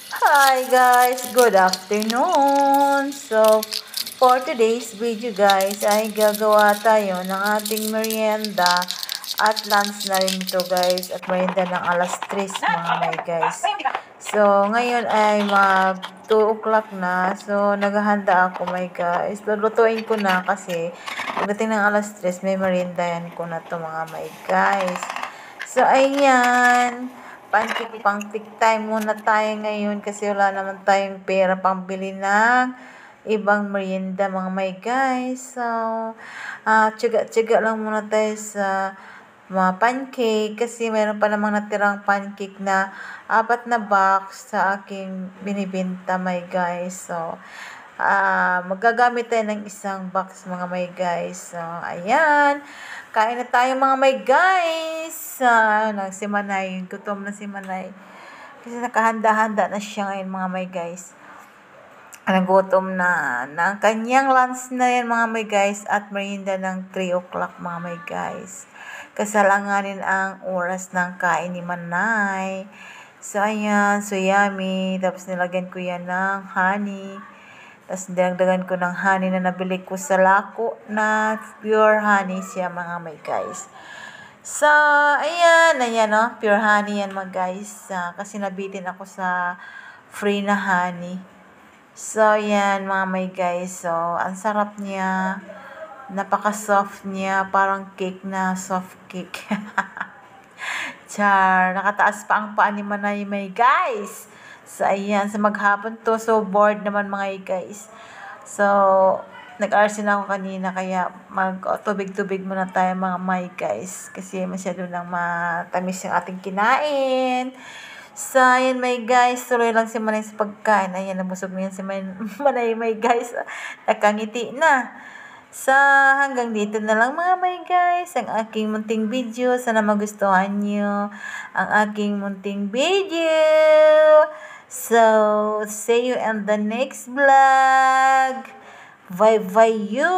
Hi guys, good afternoon. So, for today's video guys, ay gagawa tayo ng ating merienda at lunch na rin ito guys. At merienda ng alas 3 mga may guys. So, ngayon ay mag 2 o'clock na. So, naghahanda ako my guys. Lulutuin ko na kasi pagdating ng alas 3 may merienda yan ko na to mga may guys. So, ayan. Pancake time muna tayo ngayon kasi wala naman tayong pera pambili ng ibang merienda mga may guys. So, tsaga-tsaga lang muna tayo sa mga pancake kasi mayroon pa namang natirang pancake na 4 na box sa aking binibenta my guys. So, magagamit tayo ng isang box mga may guys. So, ayan. Kain na tayo mga may guys. Si Manay. Gutom na si Manay. Kasi nakahanda-handa na siya ngayon mga may guys. Nagutom na ng kanyang lunch na yan mga may guys at merienda ng 3 o'clock mga may guys. Kasalanganin ang oras ng kain ni Manay. So, ayan. So, yummy. Tapos nilagyan ko yan ng honey. Tapos dinagdagan ko ng honey na nabili ko sa Lako na pure honey siya mga may guys. So, ayan oh, pure honey yan mga guys. Kasi nabitin ako sa free na honey. So, ayan mga may guys. So, ang sarap niya. Napaka-soft niya. Parang cake na soft cake. Char, nakataas pa ang paa ni Manay may guys. So, ayan, sa maghapon to. So, bored naman mga guys. So, nag-RC na ako kanina, kaya mag-tubig-tubig muna tayo mga may guys. Kasi masyado nang matamis yung ating kinain. So, ayan may guys. Tuloy lang si Manay sa pagkain. Ayan, nabusog na yan si Manay may guys. Nakangiti na. So, hanggang dito na lang mga may guys, ang aking munting video. Sana magustuhan nyo ang aking munting video. So, see you in the next vlog. Bye-bye you!